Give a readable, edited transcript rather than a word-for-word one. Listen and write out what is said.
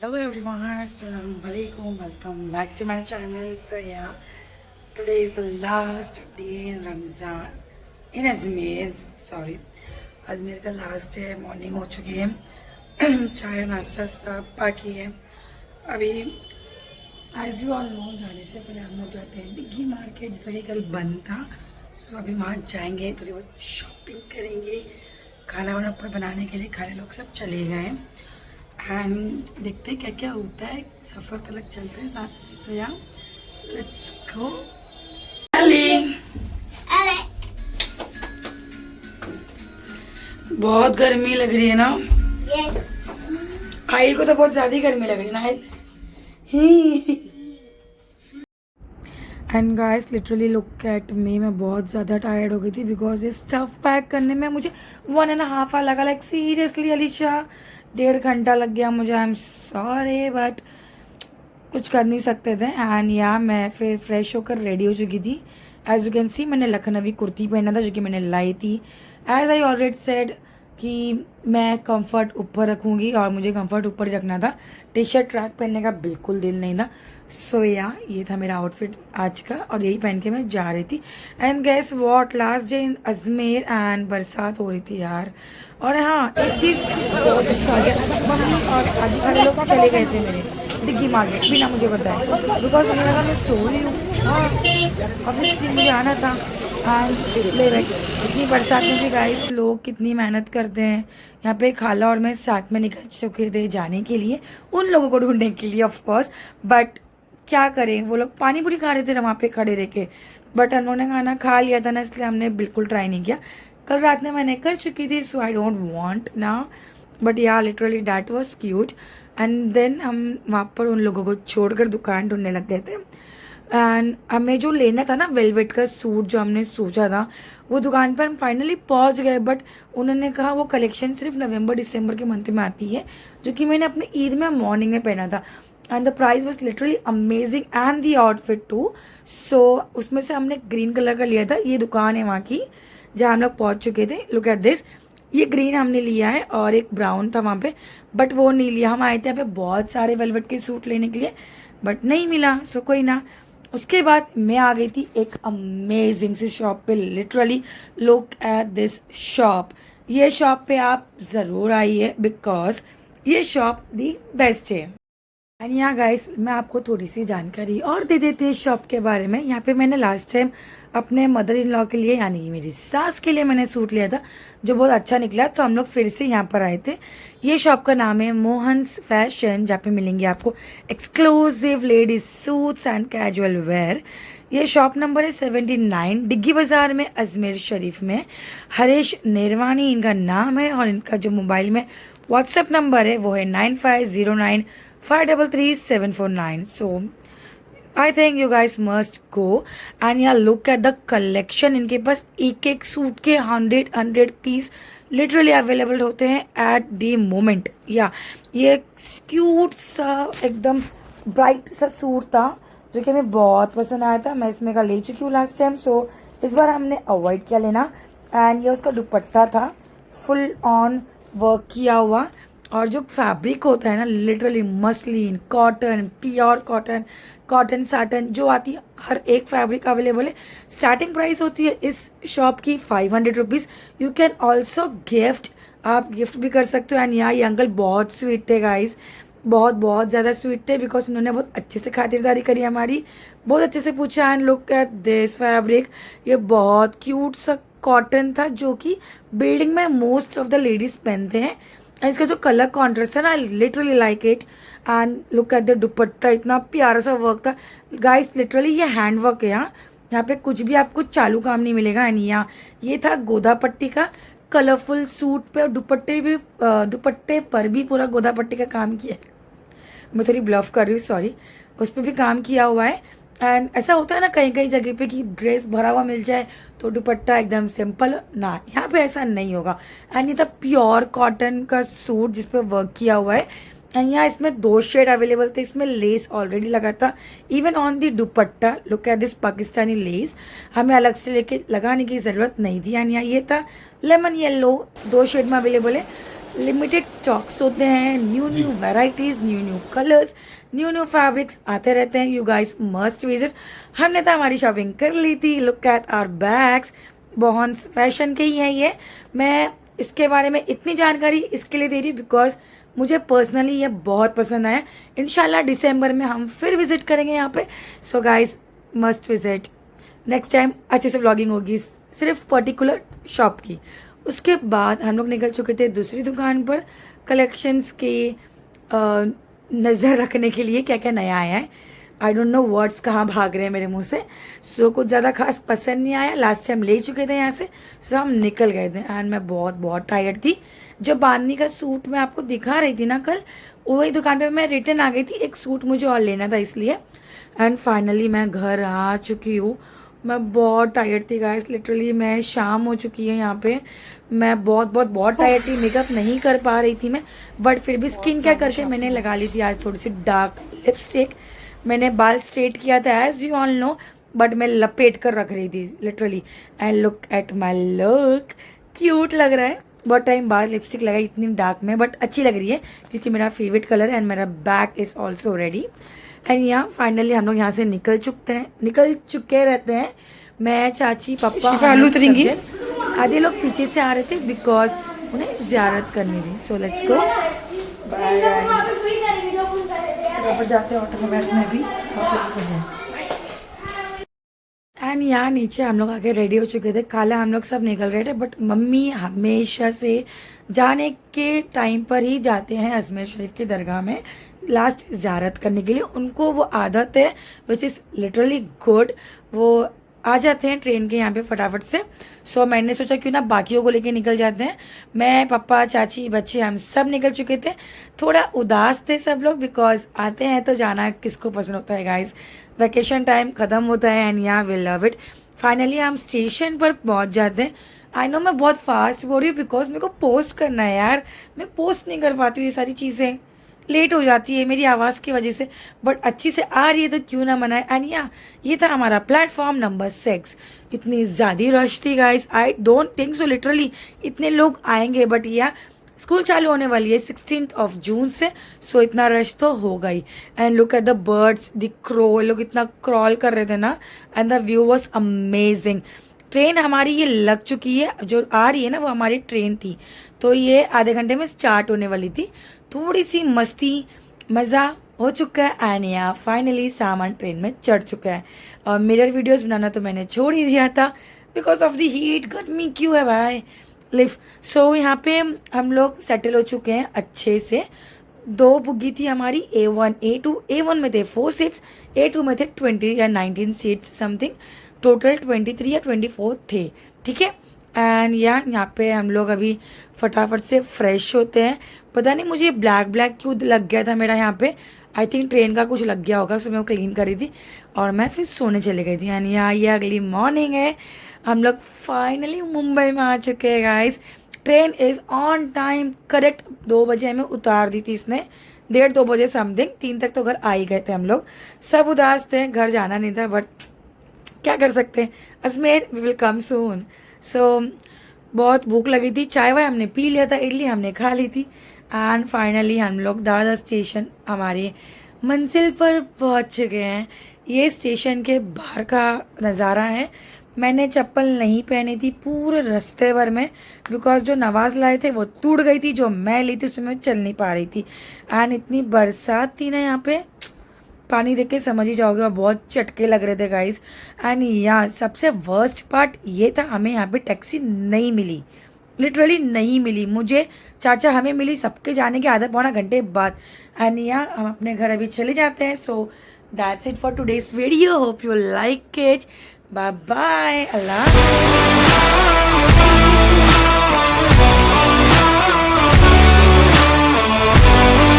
Hello everyone, Assalamu alaikum, welcome back to my channel. So yeah, today is the last day in Ramzan in Ajmer. Sorry, Ajmer का last है. Morning हो चुकी है. चाय नाश्ता सब बाकी है. अभी एज यू ऑल नो जाने से पहले हम लोग जाते हैं डिग्गी मार्केट, जैसा कि कल बंद था. सो अभी वहाँ जाएंगे, थोड़ी बहुत शॉपिंग करेंगे. खाना वाना ऊपर बनाने के लिए खाने लोग सब चले गए एंड देखते हैं क्या क्या होता है. सफ़र तक चलते हैं साथ में. सो या लेट्स गो. बहुत गर्मी लग रही है ना. Yes. आइल को तो बहुत ज़्यादा गर्मी लग रही है ना आइल. ही and guys literally look at me. मैं बहुत ज़्यादा टायर्ड हो गई थी बिकॉज ये स्टफ पैक करने में मुझे 1.5 आवर लगा. लाइक सीरियसली अलीशा, 1.5 घंटा लग गया मुझे. आई एम सॉरी बट कुछ कर नहीं सकते थे. एंड या मैं फिर फ्रेश होकर रेडी हो चुकी थी. एज यू कैन सी मैंने लखनवी कुर्ती पहना था जो कि मैंने लाई थी. एज आई ऑलरेडी सेड कि मैं कंफर्ट ऊपर रखूँगी और मुझे कंफर्ट ऊपर ही रखना था. टी शर्ट ट्रैक पहनने का बिल्कुल दिल नहीं था. सो या ये था मेरा आउटफिट आज का और यही पहन के मैं जा रही थी. And guess what, last day in Ajmer and बरसात हो रही थी यार. और हाँ, एक चीज़ बहुत गुस्सा आ गया. मम्मी और आदि खाने लोग चले गए थे मेरे डिग्गी मार्केट बिना मुझे बताए बिकॉज मुझे लगा मैं सो रही हूँ. ऑब्वियसली मुझे आना था. एंड ले रहे इतनी बरसात में भी गाइस लोग कितनी मेहनत करते हैं. यहाँ पे खाला और मैं साथ में निकल चुके थे जाने के लिए, उन लोगों को ढूंढने के लिए ऑफ कोर्स. बट क्या करें, वो लोग पानी पूरी खा रहे थे वहाँ पे खड़े रह के. बट उन्होंने खाना खा लिया था ना, इसलिए हमने बिल्कुल ट्राई नहीं किया. कल रात में मैंने कर चुकी थी. So I don't want now. But yeah literally that was cute. And then हम वहाँ पर उन लोगों को छोड़कर दुकान ढूंढने लग गए थे. एंड हमें जो लेना था ना वेलवेट का सूट जो हमने सोचा था, वो दुकान पर हम फाइनली पहुंच गए. बट उन्होंने कहा वो कलेक्शन सिर्फ नवंबर दिसंबर के मंथ में आती है, जो कि मैंने अपने ईद में मॉर्निंग में पहना था. And the price was literally amazing and the outfit too. सो उसमें से हमने ग्रीन कलर का लिया था. ये दुकान है वहाँ की जहाँ हम लोग पहुँच चुके थे. Look at this. ये ग्रीन हमने लिया है और एक ब्राउन था वहाँ पे, बट वो नहीं लिया. हम आए थे यहाँ पे बहुत सारे वेलवेट के सूट लेने के लिए बट नहीं मिला. सो कोई ना. उसके बाद मैं आ गई थी एक अमेजिंग सी शॉप पे. Literally look at this shop. ये शॉप पे आप ज़रूर आइए बिकॉज ये शॉप दी बेस्ट है. एंड यहाँ गाइस मैं आपको थोड़ी सी जानकारी और दे देती हूँ शॉप के बारे में. यहाँ पे मैंने लास्ट टाइम अपने मदर इन लॉ के लिए यानी कि मेरी सास के लिए मैंने सूट लिया था जो बहुत अच्छा निकला. तो हम लोग फिर से यहाँ पर आए थे. ये शॉप का नाम है मोहन्स फैशन, जहाँ पे मिलेंगे आपको exclusive ladies suits and casual wear. ये शॉप नंबर है 79 डिग्गी बाजार में अजमेर शरीफ में. हरीश नेरवानी इनका नाम है और इनका जो मोबाइल में व्हाट्सएप नंबर है वो है 9509533749. So I think you guys must go and yeah look at the collection. इनके पास एक एक सूट के 100 पीस लिटरली अवेलेबल होते हैं एट द मोमेंट. या ये क्यूट सा एकदम ब्राइट सा सूट था जो कि हमें बहुत पसंद आया था. मैं इसमें का ले चुकी हूँ लास्ट टाइम. सो इस बार हमने अवॉइड किया लेना. एंड ये उसका दुपट्टा था फुल ऑन वर्क किया हुआ. और जो फैब्रिक होता है ना literally muslin, cotton, pure cotton, cotton satin जो आती है हर एक फैब्रिक अवेलेबल है. स्टार्टिंग प्राइस होती है इस शॉप की 500 rupees. You can also gift, आप गिफ्ट भी कर सकते हो. एंड यहाँ ये अंकल बहुत स्वीट थे गाइस, बहुत बहुत ज़्यादा स्वीट थे बिकॉज उन्होंने बहुत अच्छे से खातिरदारी करी हमारी. बहुत अच्छे से पूछा. And look at this fabric. ये बहुत क्यूट सा कॉटन था जो कि बिल्डिंग में मोस्ट ऑफ द लेडीज पहनते हैं. इसका जो कलर कॉन्ट्रास्ट है ना I literally like it. And look at the दुपट्टा, इतना प्यारा सा वर्क था गाइस. लिटरली ये हैंड वर्क है. यहाँ पे कुछ भी आपको चालू काम नहीं मिलेगा. एंड यहाँ ये था गोदा पट्टी का कलरफुल सूट पे और दुपट्टे पर भी पूरा गोदा पट्टी का काम किया है. मैं थोड़ी ब्लफ कर रही हूँ सॉरी. उस पर भी काम किया हुआ है. एंड ऐसा होता है ना कहीं कहीं जगह पे कि ड्रेस भरा हुआ मिल जाए तो दुपट्टा एकदम सिंपल ना, यहाँ पे ऐसा नहीं होगा. एंड ये था प्योर कॉटन का सूट जिस पे वर्क किया हुआ है. एंड यहाँ इसमें 2 शेड अवेलेबल थे. इसमें लेस ऑलरेडी लगा था even on the dupatta. Look at this Pakistani less, हमें अलग से लेके लगाने की ज़रूरत नहीं थी. एंड यहाँ ये था लेमन येलो, 2 शेड में अवेलेबल है. लिमिटेड स्टॉक्स होते हैं, new varieties, new colours, new fabrics आते रहते हैं। You guys must visit. हमने तो हमारी शॉपिंग कर ली थी। लुक एट आवर बैग्स, बहुत फैशन के ही हैं ये। मैं इसके बारे में इतनी जानकारी इसके लिए दे रही हूँ बिकॉज मुझे पर्सनली ये बहुत पसंद आया। इंशाल्लाह दिसंबर में हम फिर विजिट करेंगे यहाँ पे। So guys must visit. Next time अच्छे से व्लॉगिंग होगी सिर्फ पर्टिकुलर शॉप की। उसके बाद हम लोग निकल चुके थे दूसरी दुकान पर कलेक्शंस की नज़र रखने के लिए, क्या क्या नया आया है। आई डोंट नो वर्ड्स कहाँ भाग रहे हैं मेरे मुंह से। सो कुछ ज़्यादा खास पसंद नहीं आया। लास्ट टाइम ले चुके थे यहाँ से, सो हम निकल गए थे एंड मैं बहुत टायर्ड थी। जो बांधनी का सूट मैं आपको दिखा रही थी ना कल, वही दुकान पे मैं रिटर्न आ गई थी। एक सूट मुझे और लेना था इसलिए। एंड फाइनली मैं घर आ चुकी हूँ। मैं बहुत टायर्ड थी गाइस, लिटरली मैं शाम हो चुकी है यहाँ पे। मैं बहुत टायर्ड थी। मेकअप नहीं कर पा रही थी मैं, बट फिर भी स्किन केयर करके मैंने लगा ली थी आज थोड़ी सी डार्क लिपस्टिक। मैंने बाल स्ट्रेट किया था as you all know, but मैं लपेट कर रख रही थी literally. And look at my look, cute लग रहा है। बहुत टाइम बाद लिपस्टिक लगाई इतनी डार्क में, बट अच्छी लग रही है क्योंकि मेरा फेवरेट कलर है। एंड मेरा bag is also ready. And यहाँ फाइनली हम लोग यहाँ से निकल चुके रहते हैं। मैं, चाची, पापा, आधे लोग पीछे से आ रहे थे बिकॉज उन्हें ज़ियारत करनी थी। So let's go. Bye guys, जाते हैं ऑटो में बैठने भी। एंड यहाँ नीचे हम लोग आके रेडी हो चुके थे। काला हम लोग सब निकल रहे थे, बट मम्मी हमेशा से जाने के टाइम पर ही जाते हैं अजमेर शरीफ की दरगाह में लास्ट ज़ियारत करने के लिए। उनको वो आदत है विच इज़ लिटरली गुड। वो आ जाते हैं ट्रेन के यहाँ पे फटाफट से। सो मैंने सोचा क्यों ना बाकियों को लेके निकल जाते हैं। मैं, पापा, चाची, बच्चे, हम सब निकल चुके थे। थोड़ा उदास थे सब लोग बिकॉज आते हैं तो जाना किसको पसंद होता है गाइस। वैकेशन टाइम ख़त्म होता है एंड यहाँ विल लव इट। फाइनली हम स्टेशन पर पहुँच जाते हैं। आई नो मैं बहुत फास्ट बोल रही हूँ बिकॉज मेरे को पोस्ट करना है यार। मैं पोस्ट नहीं कर पाती हूँ, ये सारी चीज़ें लेट हो जाती है मेरी आवाज़ की वजह से, बट अच्छी से आ रही है तो क्यों ना मनाए। एंड या ये था हमारा प्लेटफॉर्म नंबर 6। इतनी ज़्यादा रश थी guys, I don't think so literally इतने लोग आएंगे, बट या स्कूल चालू होने वाली है 16 जून से। सो इतना रश तो होगा ही। And look at the birds, the crow, लोग इतना क्रॉल कर रहे थे ना। And the view was amazing. Train हमारी ये लग चुकी है, जो आ रही है ना वो हमारी ट्रेन थी, तो ये आधे घंटे में स्टार्ट होने वाली थी। थोड़ी सी मस्ती मज़ा हो चुका है एंड यहाँ फाइनली सामान ट्रेन में चढ़ चुका है। और मिरर वीडियोस बनाना तो मैंने छोड़ ही दिया था बिकॉज ऑफ द हीट। गर्मी क्यों है भाई, लिव। सो यहाँ पे हम लोग सेटल हो चुके हैं अच्छे से। 2 बुग्गी थी हमारी, A1 A2। A1 में थे 4 सीट्स, A2 में थे 20 या 19 सीट्स समथिंग। टोटल 23 या 24 थे, ठीक है। एंड यहाँ पे हम लोग अभी फटाफट से फ्रेश होते हैं। पता नहीं मुझे ब्लैक क्यों लग गया था मेरा यहाँ पे। आई थिंक ट्रेन का कुछ लग गया होगा, सो मैं वो क्लीन करी थी और मैं फिर सोने चली गई थी। यानी यहाँ ये अगली मॉर्निंग है। हम लोग फाइनली मुंबई में आ चुके हैं guys. Train is on time, correct 2 बजे हमें उतार दी थी इसने, 1:30-2 बजे समथिंग। 3 तक तो घर आ ही गए थे हम लोग। सब उदास थे, घर जाना नहीं था, बट क्या कर सकते हैं, अजमेर वी विल कम सून। सो बहुत भूख लगी थी, चाय वाय हमने पी लिया था, इडली हमने खा ली थी। एंड फाइनली हम लोग दादर स्टेशन हमारी मंजिल पर पहुंच चुके हैं। ये स्टेशन के बाहर का नज़ारा है। मैंने चप्पल नहीं पहनी थी पूरे रास्ते भर में बिकॉज जो नवाज लाए थे वो टूट गई थी, जो मैं ली थी उसमें मैं चल नहीं पा रही थी। एंड इतनी बरसात थी ना यहाँ पे, पानी देख के समझ ही जाओगे, और बहुत चटके लग रहे थे गाइस। एंड यहाँ सबसे वर्स्ट पार्ट ये था, हमें यहाँ पे टैक्सी नहीं मिली, लिटरली नहीं मिली। मुझे, चाचा, हमें मिली सबके जाने के आधा पौना घंटे बाद। एंड यहाँ हम अपने घर अभी चले जाते हैं। So that's it for today's video, hope you like it. Bye bye, Allah.